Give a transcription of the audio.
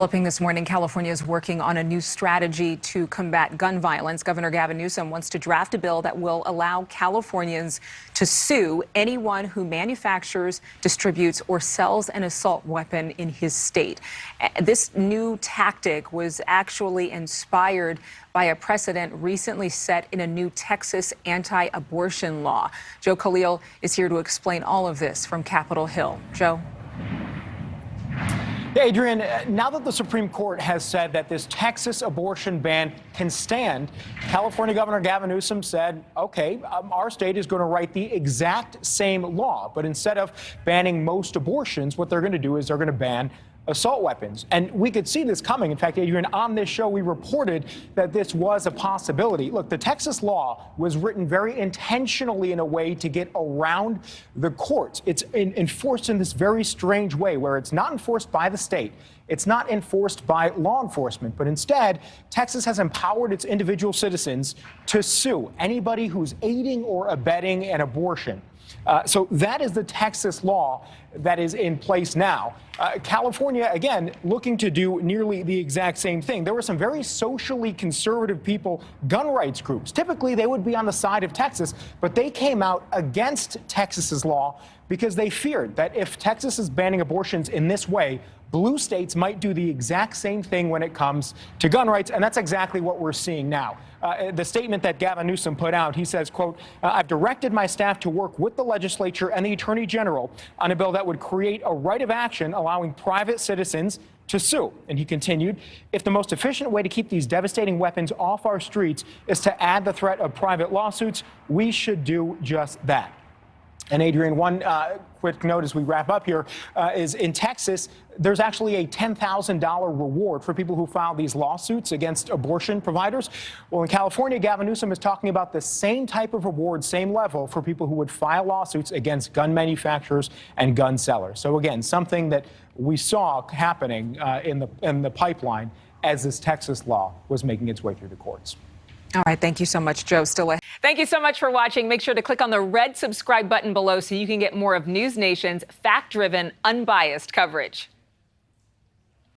Developing this morning, California is working on a new strategy to combat gun violence. Governor Gavin Newsom wants to draft a bill that will allow Californians to sue anyone who manufactures, distributes, or sells an assault weapon in his state. This new tactic was actually inspired by a precedent recently set in a new Texas anti-abortion law. Joe Khalil is here to explain all of this from Capitol Hill. Joe? Yeah, Adrian, now that the Supreme Court has said that this Texas abortion ban can stand, California Governor Gavin Newsom said, okay, our state is going to write the exact same law. But instead of banning most abortions, what they're going to do is they're going to ban assault weapons. And we could see this coming. In fact, Adrian, on this show, we reported that this was a possibility. Look, the Texas law was written very intentionally in a way to get around the courts. It's enforced in this very strange way where it's not enforced by the state. It's not enforced by law enforcement, but instead, Texas has empowered its individual citizens to sue anybody who's aiding or abetting an abortion. So that is the Texas law that is in place now. California, again, looking to do nearly the exact same thing. There were some very socially conservative people, gun rights groups. Typically, they would be on the side of Texas, but they came out against Texas's law because they feared that if Texas is banning abortions in this way, blue states might do the exact same thing when it comes to gun rights, and that's exactly what we're seeing now. The statement that Gavin Newsom put out, he says, quote, I've directed my staff to work with the legislature and the attorney general on a bill that would create a right of action allowing private citizens to sue. And he continued, if the most efficient way to keep these devastating weapons off our streets is to add the threat of private lawsuits, we should do just that. And Adrian, one quick note as we wrap up here is in Texas, there's actually a $10,000 reward for people who file these lawsuits against abortion providers. Well, in California, Gavin Newsom is talking about the same type of reward, same level for people who would file lawsuits against gun manufacturers and gun sellers. So again, something that we saw happening in the pipeline as this Texas law was making its way through the courts. All right. Thank you so much, Joe. Still ahead. Thank you so much for watching. Make sure to click on the red subscribe button below so you can get more of News Nation's fact-driven, unbiased coverage.